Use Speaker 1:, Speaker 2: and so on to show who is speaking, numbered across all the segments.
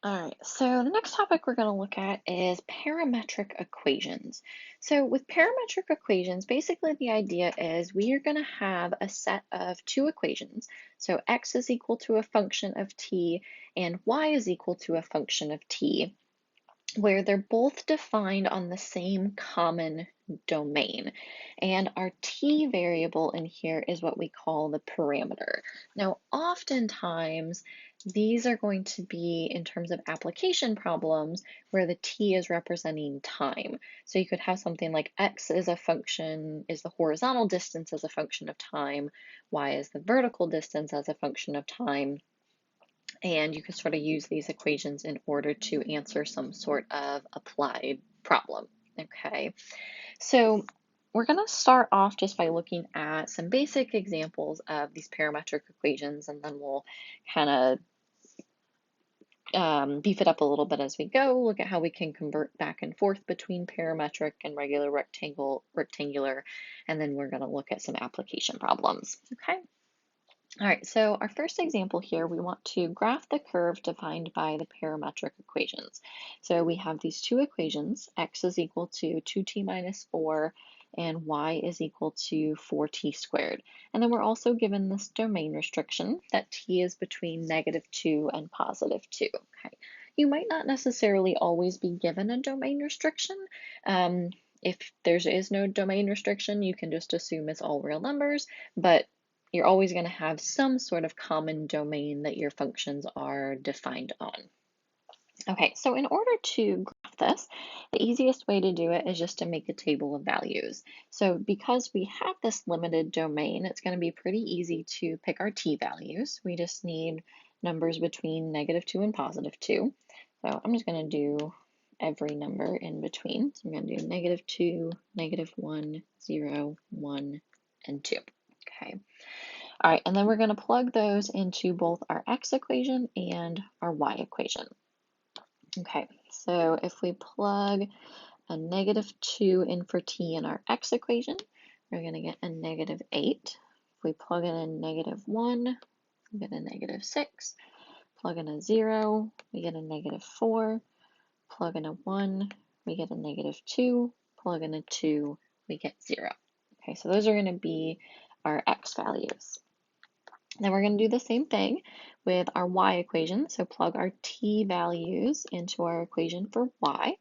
Speaker 1: All right, so the next topic we're going to look at is parametric equations. So with parametric equations, basically the idea is we are going to have a set of two equations. So x is equal to a function of t and y is equal to a function of t, where they're both defined on the same common domain. And our t variable in here is what we call the parameter. Now, oftentimes, these are going to be in terms of application problems where the t is representing time. So you could have something like x is a function, is the horizontal distance as a function of time, y is the vertical distance as a function of time, and you can sort of use these equations in order to answer some sort of applied problem. Okay, so we're going to start off just by looking at some basic examples of these parametric equations, and then we'll kind of beef it up a little bit as we go, look at how we can convert back and forth between parametric and regular rectangular, and then we're going to look at some application problems. Okay. All right, so our first example here, we want to graph the curve defined by the parametric equations. So we have these two equations, x is equal to 2t minus 4 and y is equal to 4t squared. And then we're also given this domain restriction that t is between -2 and +2. Okay. You might not necessarily always be given a domain restriction. If there is no domain restriction, you can just assume it's all real numbers, but you're always going to have some sort of common domain that your functions are defined on. Okay, so in order to graph this, the easiest way to do it is just to make a table of values. So because we have this limited domain, it's going to be pretty easy to pick our t values. We just need numbers between -2 and +2. So I'm just going to do every number in between. So I'm going to do -2, -1, 0, 1, and 2. Okay. All right, and then we're going to plug those into both our x equation and our y equation. Okay, so if we plug a -2 in for t in our x equation, we're going to get a -8. If we plug in a -1, we get a -6. Plug in a 0, we get a -4. Plug in a 1, we get a -2. Plug in a 2, we get 0. Okay, so those are going to be our x values. Then we're going to do the same thing with our y equation. So plug our t values into our equation for y.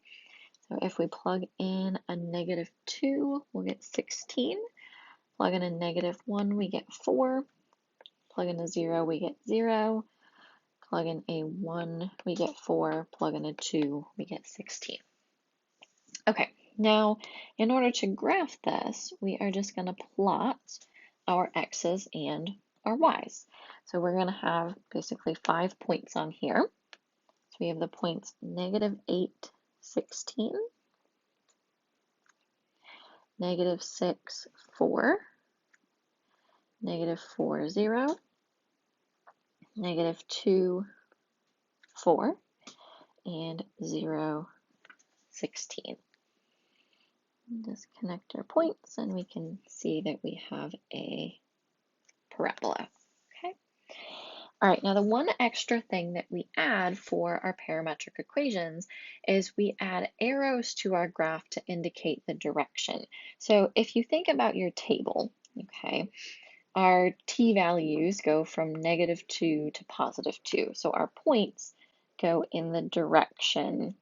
Speaker 1: So if we plug in a -2, we'll get 16. Plug in a -1, we get 4. Plug in a 0, we get 0. Plug in a 1, we get 4. Plug in a 2, we get 16. Okay, now in order to graph this, we are just going to plot our x's and our y's. So we're going to have basically 5 points on here. So we have the points -8, 16, -6, 4, -4, 0, -2, 4, and 0, 16. Just connect our points and we can see that we have a parabola. Okay. All right, now the one extra thing that we add for our parametric equations is we add arrows to our graph to indicate the direction. So if you think about your table, okay, our t values go from -2 to +2. So our points go in the direction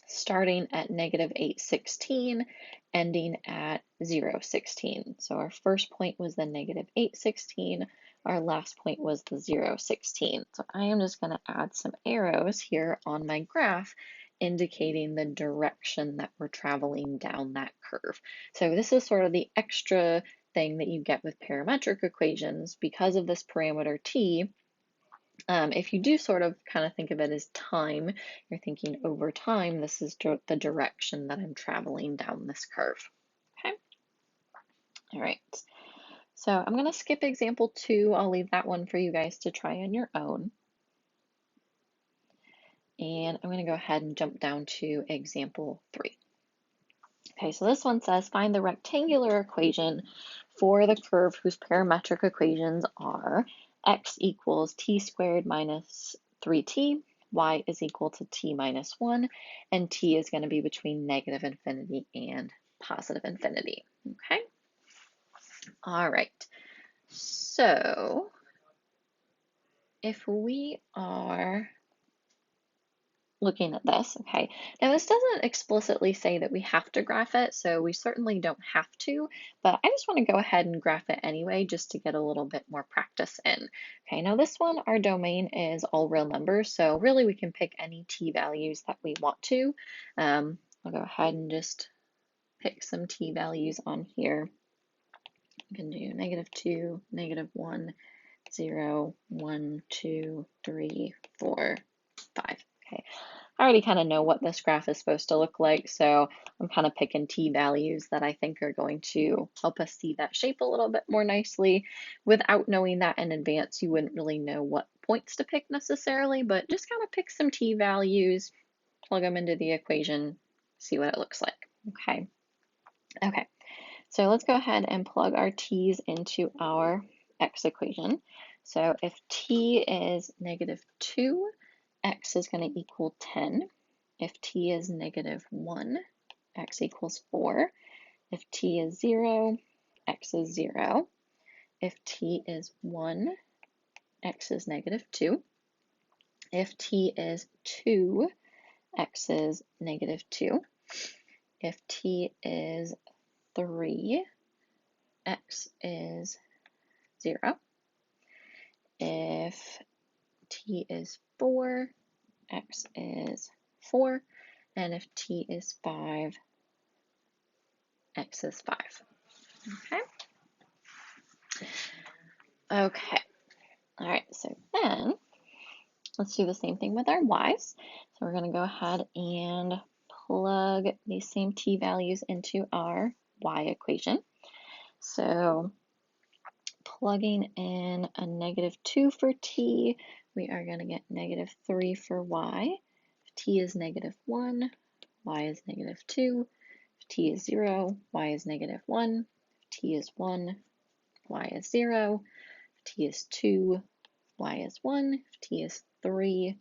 Speaker 1: starting at -8, 16, ending at 0, 16. So our first point was the -8, 16. Our last point was the 0, 16. So I am just going to add some arrows here on my graph indicating the direction that we're traveling down that curve. So this is sort of the extra thing that you get with parametric equations because of this parameter t. If you do sort of kind of think of it as time, you're thinking over time, this is the direction that I'm traveling down this curve. Okay. All right. So I'm going to skip example 2. I'll leave that one for you guys to try on your own. And I'm going to go ahead and jump down to example 3. Okay, so this one says find the rectangular equation for the curve whose parametric equations are x equals t squared minus 3t y is equal to t minus 1, and t is going to be between negative infinity and positive infinity. Okay? All right. So if we are looking at this, okay, now this doesn't explicitly say that we have to graph it, so we certainly don't have to, but I just want to go ahead and graph it anyway, just to get a little bit more practice in. Okay, now this one, our domain is all real numbers, so really we can pick any t values that we want to. I'll go ahead and just pick some t values on here. I can do -2, -1, 0, 1, 2, 3, 4, 5. Okay, I already kind of know what this graph is supposed to look like, so I'm kind of picking t values that I think are going to help us see that shape a little bit more nicely. Without knowing that in advance, you wouldn't really know what points to pick necessarily, but just kind of pick some t values, plug them into the equation, see what it looks like. Okay. Okay, so let's go ahead and plug our t's into our x equation. So if t is -2, x is going to equal 10. If t is -1, x equals 4. If t is 0, x is 0. If t is 1, x is -2. If t is 2, x is -2. If t is 3, x is 0. If t is 4, x is 4. And if t is 5, x is 5. Okay. Okay. All right, so then let's do the same thing with our y's. So we're going to go ahead and plug these same t values into our y equation. So plugging in a -2 for t, we are going to get -3 for y. If t is -1, y is -2. If t is 0, y is -1. If t is 1, y is 0. If t is 2, y is 1. If t is 3,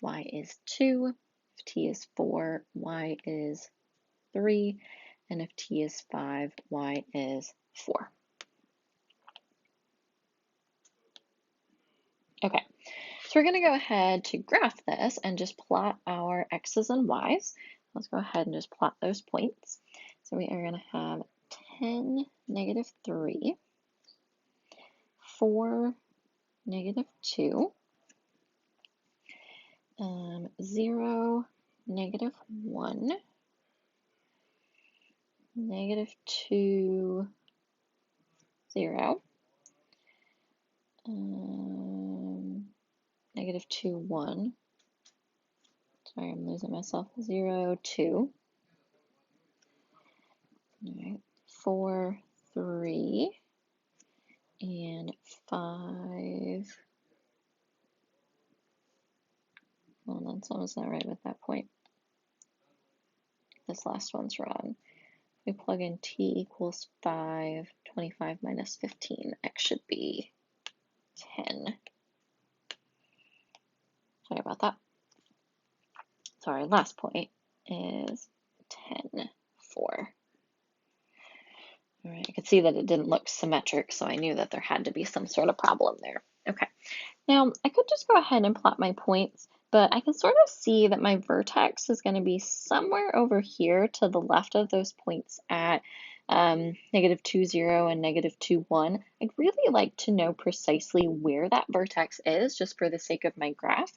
Speaker 1: y is 2. If t is 4, y is 3. And if t is 5, y is 4. Okay, so we're going to go ahead to graph this and just plot our x's and y's. Let's go ahead and just plot those points. So we are going to have 10, -3, 4, -2, 0, -1, -2, 0, -2, 1. Sorry, I'm losing myself. 0, 2. All right, 4, 3, and 5. Well, then something's not right with that point. This last one's wrong. We plug in t equals 5, 25 minus 15. X should be 10. Sorry about that. Sorry, last point is 10, 4. All right, I could see that it didn't look symmetric, so I knew that there had to be some sort of problem there. Okay, now I could just go ahead and plot my points, but I can sort of see that my vertex is going to be somewhere over here to the left of those points at -2, 0 and -2, 1. I'd really like to know precisely where that vertex is, just for the sake of my graph.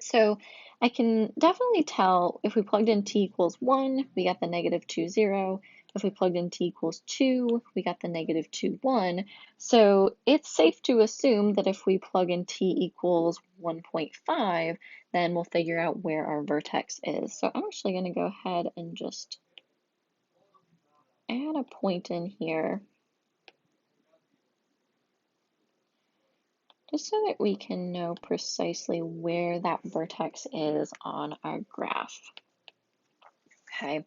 Speaker 1: So I can definitely tell if we plugged in t equals 1, we got the -2, 0. If we plugged in t equals 2, we got the -2, 1. So it's safe to assume that if we plug in t equals 1.5, then we'll figure out where our vertex is. So I'm actually going to go ahead and just add a point in here, just so that we can know precisely where that vertex is on our graph. Okay,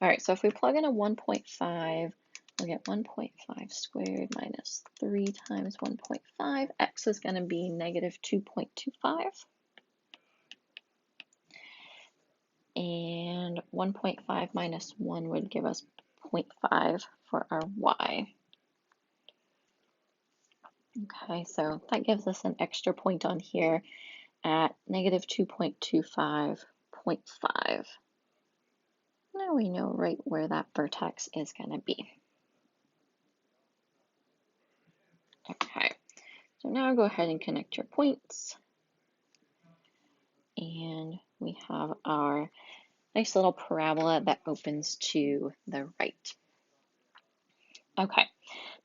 Speaker 1: all right, so if we plug in a 1.5, we'll get 1.5 squared minus 3 times 1.5. X is going to be -2.25. And 1.5 minus 1 would give us 0.5 for our y. Okay, so that gives us an extra point on here at negative 2.25, 0.5. Now we know right where that vertex is going to be. Okay, so now go ahead and connect your points. And we have our nice little parabola that opens to the right. Okay,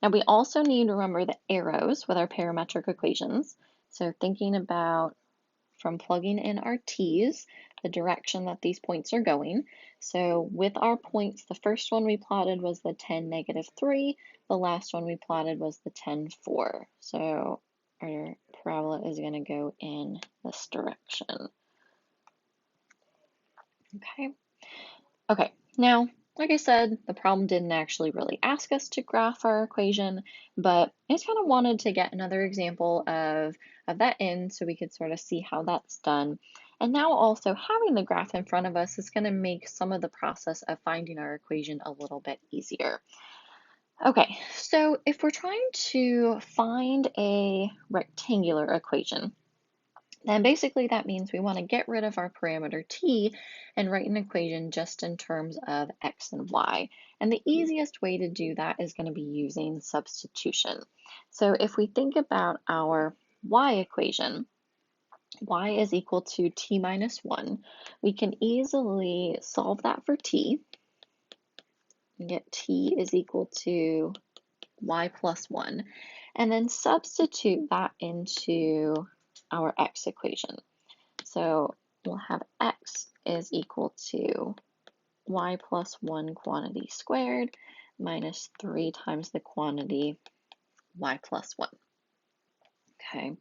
Speaker 1: now we also need to remember the arrows with our parametric equations. So thinking about from plugging in our t's, the direction that these points are going. So with our points, the first one we plotted was the 10, negative 3. The last one we plotted was the 10, 4. So our parabola is going to go in this direction. Okay. Okay, now, like I said, the problem didn't actually really ask us to graph our equation, but I just kind of wanted to get another example of that in so we could sort of see how that's done. And now also having the graph in front of us is going to make some of the process of finding our equation a little bit easier. Okay, so if we're trying to find a rectangular equation, then basically that means we want to get rid of our parameter t and write an equation just in terms of x and y. And the easiest way to do that is going to be using substitution. So if we think about our y equation, y is equal to t minus 1. We can easily solve that for t and get t is equal to y plus 1. And then substitute that into our x equation. So we'll have x is equal to y plus 1 quantity squared minus 3 times the quantity y plus 1. Okay,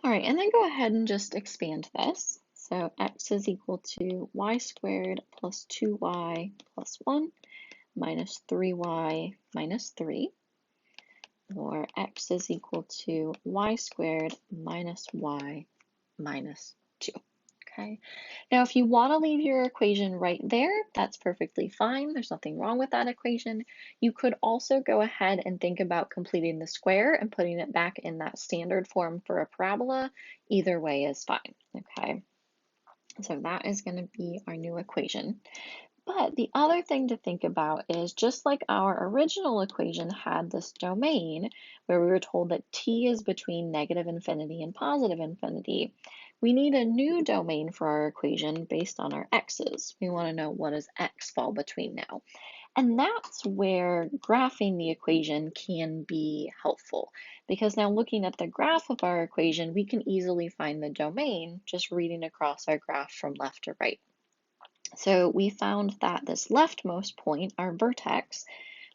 Speaker 1: all right, and then go ahead and just expand this. So x is equal to y squared plus 2y plus 1 minus 3y minus 3, or x is equal to y squared minus y minus 2. Okay, now if you want to leave your equation right there, that's perfectly fine. There's nothing wrong with that equation. You could also go ahead and think about completing the square and putting it back in that standard form for a parabola. Either way is fine. Okay, so that is going to be our new equation. But the other thing to think about is just like our original equation had this domain where we were told that t is between negative infinity and positive infinity, we need a new domain for our equation based on our x's. We want to know what does x fall between now. And that's where graphing the equation can be helpful, because now looking at the graph of our equation, we can easily find the domain just reading across our graph from left to right. So we found that this leftmost point, our vertex,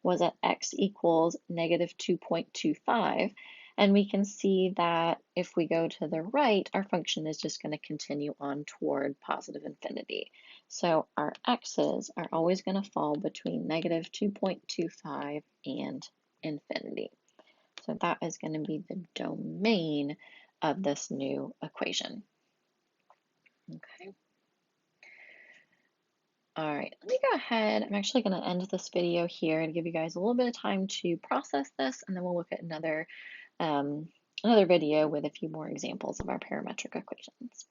Speaker 1: was at x equals negative 2.25. And we can see that if we go to the right, our function is just going to continue on toward positive infinity. So our x's are always going to fall between negative 2.25 and infinity. So that is going to be the domain of this new equation. Okay. All right, let me go ahead. I'm actually going to end this video here and give you guys a little bit of time to process this, and then we'll look at another video with a few more examples of our parametric equations.